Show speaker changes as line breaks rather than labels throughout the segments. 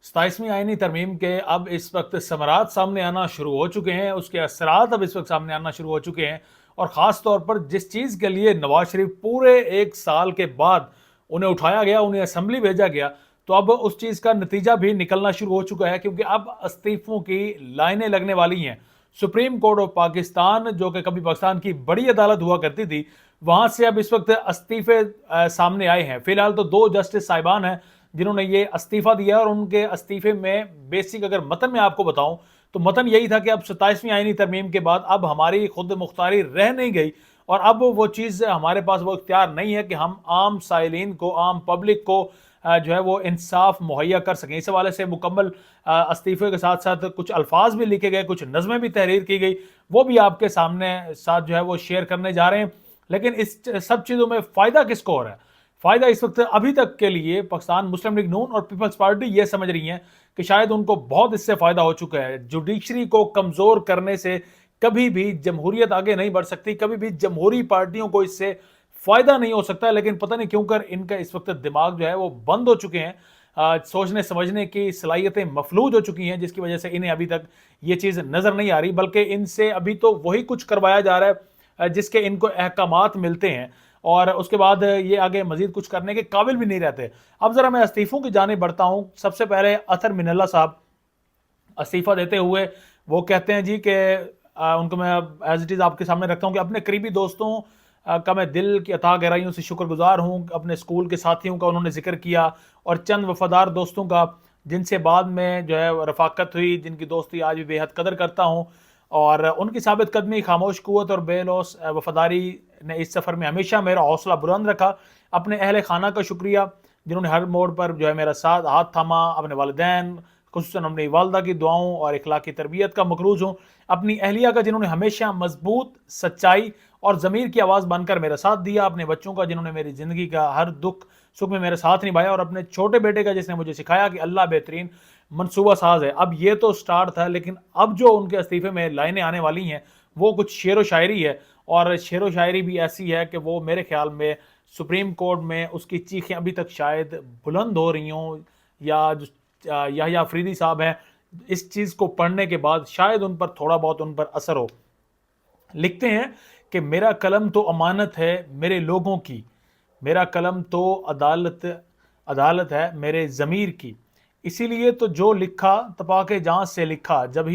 27वीं आईनी तरमीम के अब इस वक्त समरात सामने आना शुरू हो चुके हैं, उसके असरात अब इस वक्त सामने आना शुरू हो चुके हैं। और ख़ास तौर पर जिस चीज़ के लिए नवाज शरीफ पूरे 1 साल के बाद उन्हें उठाया गया, उन्हें असम्बली भेजा गया, तो अब उस चीज़ का नतीजा भी निकलना शुरू हो चुका है, क्योंकि अब इस्तीफ़ों की लाइनें लगने वाली हैं। सुप्रीम कोर्ट ऑफ पाकिस्तान, जो कि कभी पाकिस्तान की बड़ी अदालत हुआ करती थी, वहाँ से अब इस वक्त इस्तीफ़े सामने आए हैं। फिलहाल तो 2 जस्टिस साहिबान हैं जिन्होंने ये इस्तीफा दिया, और उनके इस्तीफे में बेसिक अगर मतन में आपको बताऊं तो मतन यही था कि अब 27वीं आईनी तरमीम के बाद अब हमारी खुद मुख्तारी रह नहीं गई, और अब वो चीज़ हमारे पास वो इख्तियार नहीं है कि हम आम साइलिन को, आम पब्लिक को जो है वो इंसाफ मुहैया कर सकें। इस हवाले से मुकम्मल इस्तीफे के साथ साथ कुछ अल्फाज भी लिखे गए, कुछ नज़में भी तहरीर की गई, वो भी आपके सामने साथ जो है वो शेयर करने जा रहे हैं। लेकिन इस सब चीज़ों में फ़ायदा किसको हो रहा है? फ़ायदा इस वक्त अभी तक के लिए पाकिस्तान मुस्लिम लीग नून और पीपल्स पार्टी ये समझ रही हैं कि शायद उनको बहुत इससे फ़ायदा हो चुका है। जुडिशरी को कमज़ोर करने से कभी भी जमहूरियत आगे नहीं बढ़ सकती, कभी भी जमहूरी पार्टियों को इससे फ़ायदा नहीं हो सकता। लेकिन पता नहीं क्यों कर इनका इस वक्त दिमाग जो है वो बंद हो चुके हैं, सोचने समझने की सलाहियतें मफलूज हो चुकी हैं, जिसकी वजह से इन्हें अभी तक ये चीज़ नज़र नहीं आ रही, बल्कि इनसे अभी तो वही कुछ करवाया जा रहा है जिसके इनको अहकामात मिलते हैं, और उसके बाद ये आगे मजीद कुछ करने के काबिल भी नहीं रहते। अब ज़रा मैं इस्तीफ़ों की जानिब बढ़ता हूँ। सबसे पहले अतर मिनल्ला साहब इस्तीफ़ा देते हुए वो कहते हैं जी कि उनको मैं एज इट इज़ आपके सामने रखता हूँ कि अपने करीबी दोस्तों का मैं दिल की अथाह गहराइयों से शुक्रगुजार हूँ। अपने स्कूल के साथियों का उन्होंने जिक्र किया, और चंद वफादार दोस्तों का जिनसे बाद में जो है रफ़ाकत हुई, जिनकी दोस्ती आज भी बेहद कदर करता हूँ, और उनकी साबित कदमी, खामोश कुव्वत और बेलौस वफादारी ने इस सफ़र में हमेशा मेरा हौसला बुलंद रखा। अपने अहले खाना का शुक्रिया जिन्होंने हर मोड़ पर जो है मेरा साथ हाथ थामा। अपने वालिदैन, खुसूसन अपनी वालदा की दुआओं और इखलाकी तरबियत का मकरूज हूँ। अपनी अहलिया का जिन्होंने हमेशा मजबूत, सच्चाई और ज़मीर की आवाज़ बनकर मेरा साथ दिया। अपने बच्चों का जिन्होंने मेरी ज़िंदगी का हर दुख सुख में मेरा साथ निभाया, और अपने छोटे बेटे का जिसने मुझे सिखाया कि अल्लाह बेहतरीन मनसूबा साज है। अब ये तो स्टार्ट था, लेकिन अब जो उनके इस्तीफे में लाइनें आने वाली हैं वो कुछ शेर व शायरी है, और शेर व शायरी भी ऐसी है कि वो मेरे ख्याल में सुप्रीम कोर्ट में उसकी चीखें अभी तक शायद बुलंद हो रही हों, या जो याह्या अफरीदी साहब हैं, इस चीज़ को पढ़ने के बाद शायद उन पर थोड़ा बहुत उन पर असर हो। लिखते हैं कि मेरा कलम तो अमानत है मेरे लोगों की, मेरा कलम तो अदालत है मेरे ज़मीर की, इसीलिए तो जो लिखा तपाके जहाँ से लिखा, जब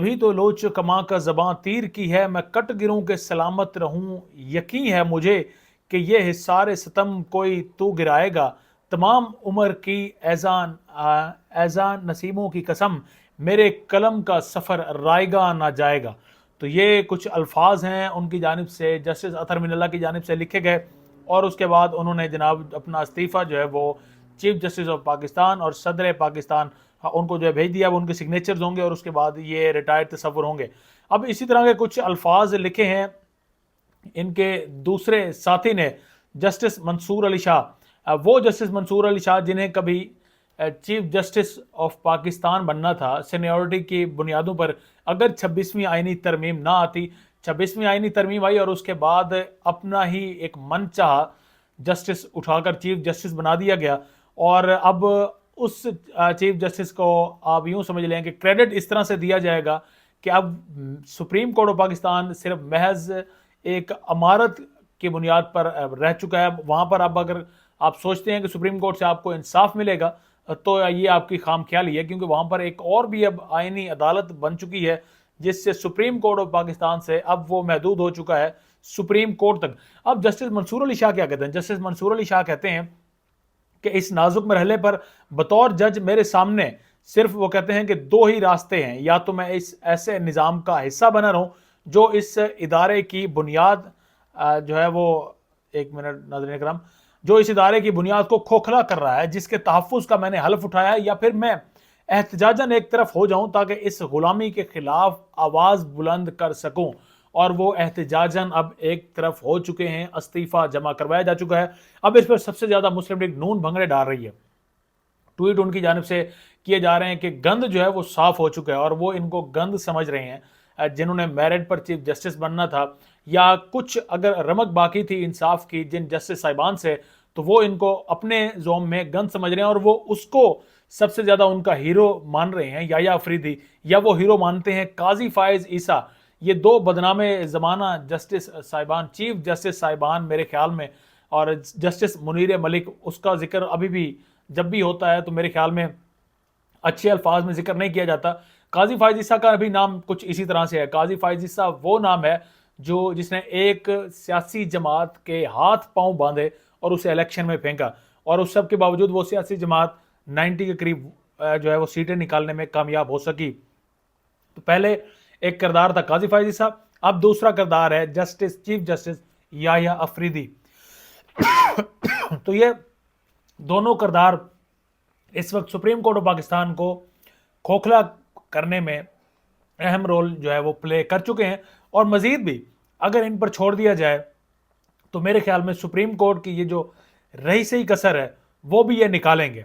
ही तो लोच कमा का ज़बां तीर की है, मैं कट गिरूं के सलामत रहूं, यकीन है मुझे कि ये हिसारे सितम कोई तू गिराएगा, तमाम उम्र की ऐज़ान नसीबों की कसम, मेरे कलम का सफ़र रायगा ना जाएगा। तो ये कुछ अल्फाज हैं उनकी जानिब से, जस्टिस अतर मिनल्ला की जानिब से लिखे गए, और उसके बाद उन्होंने जनाब अपना इस्तीफ़ा जो है वो चीफ जस्टिस ऑफ पाकिस्तान और सदर पाकिस्तान उनको जो है भेज दिया। अब उनके सिग्नेचर्स होंगे और उसके बाद ये रिटायर्ड तस्वुर होंगे। अब इसी तरह के कुछ अल्फाज लिखे हैं इनके दूसरे साथी ने, जस्टिस मंसूर अली शाह। वो जस्टिस मंसूर अली शाह जिन्हें कभी चीफ जस्टिस ऑफ पाकिस्तान बनना था सीनियरिटी की बुनियादों पर, अगर 26वीं आईनी तरमीम ना आती, 26वीं आईनी तरमीम आई और उसके बाद अपना ही एक मनचाहा जस्टिस उठाकर चीफ जस्टिस बना दिया गया, और अब उस चीफ जस्टिस को आप यूं समझ लें कि क्रेडिट इस तरह से दिया जाएगा कि अब सुप्रीम कोर्ट ऑफ पाकिस्तान सिर्फ महज एक अमारत की बुनियाद पर रह चुका है। वहाँ पर अब अगर आप सोचते हैं कि सुप्रीम कोर्ट से आपको इंसाफ मिलेगा, तो ये आपकी खाम ख्याली है, क्योंकि वहाँ पर एक और भी अब आईनी अदालत बन चुकी है, जिससे सुप्रीम कोर्ट ऑफ पाकिस्तान से अब वो महदूद हो चुका है सुप्रीम कोर्ट तक। अब जस्टिस मंसूर अली शाह क्या कहते हैं? जस्टिस मंसूर अली शाह कहते हैं कि इस नाजुक मरहले पर बतौर जज मेरे सामने सिर्फ वो कहते हैं कि 2 ही रास्ते हैं, या तो मैं इस ऐसे निज़ाम का हिस्सा बना रहूं जो इस इदारे की बुनियाद जो है वो, एक मिनट नाज़रीन इकराम, जो इस इदारे की बुनियाद को खोखला कर रहा है, जिसके तहफ़्फ़ुज़ का मैंने हल्फ उठाया है, या फिर मैं एहतजाजन एक तरफ हो जाऊं ताकि इस गुलामी के खिलाफ आवाज़ बुलंद कर सकूं। और वो एहतजाजन अब एक तरफ हो चुके हैं, इस्तीफ़ा जमा करवाया जा चुका है। अब इस पर सबसे ज़्यादा मुस्लिम लीग नून भंगड़े डाल रही है। ट्वीट उनकी जानिब से किए जा रहे हैं कि गंद जो है वो साफ़ हो चुका है, और वो इनको गंद समझ रहे हैं जिन्होंने मेरिट पर चीफ जस्टिस बनना था, या कुछ अगर रमक बाकी थी इंसाफ की जिन जस्टिस साहिबान से, تو وہ ان کو اپنے زوم میں گن سمجھ رہے ہیں اور وہ اس کو سب سے زیادہ ان کا ہیرو مان رہے ہیں، یحییٰ افریدی، یا وہ ہیرو مانتے ہیں قاضی فائز عیسیٰ۔ یہ دو بدنام زمانہ جسٹس صاحبان، چیف جسٹس صاحبان میرے خیال میں، اور جسٹس منیر ملک، اس کا ذکر ابھی بھی جب بھی ہوتا ہے تو میرے خیال میں اچھے الفاظ میں ذکر نہیں کیا جاتا۔ قاضی فائز عیسیٰ کا بھی نام کچھ اسی طرح سے ہے۔ قاضی فائز عیسیٰ وہ نام ہے جس نے ایک سیاسی جماعت کے ہاتھ پاؤں باندھے اور اسے الیکشن میں پھینکا، اور اس سب کے باوجود وہ سیاسی جماعت 90 کے قریب جو ہے وہ سیٹیں نکالنے میں کامیاب ہو سکی۔ تو پہلے ایک کردار تھا قاضی فائز عیسیٰ، اب دوسرا کردار ہے چیف جسٹس یحییٰ افریدی۔ تو یہ دونوں کردار اس وقت سپریم کورٹ آف پاکستان کو کھوکھلا کرنے میں اہم رول جو ہے وہ پلے کر چکے ہیں، اور مزید بھی اگر ان پر چھوڑ دیا جائے تو میرے خیال میں سپریم کورٹ کی یہ جو رہی سہی کسر ہے وہ بھی یہ نکالیں گے۔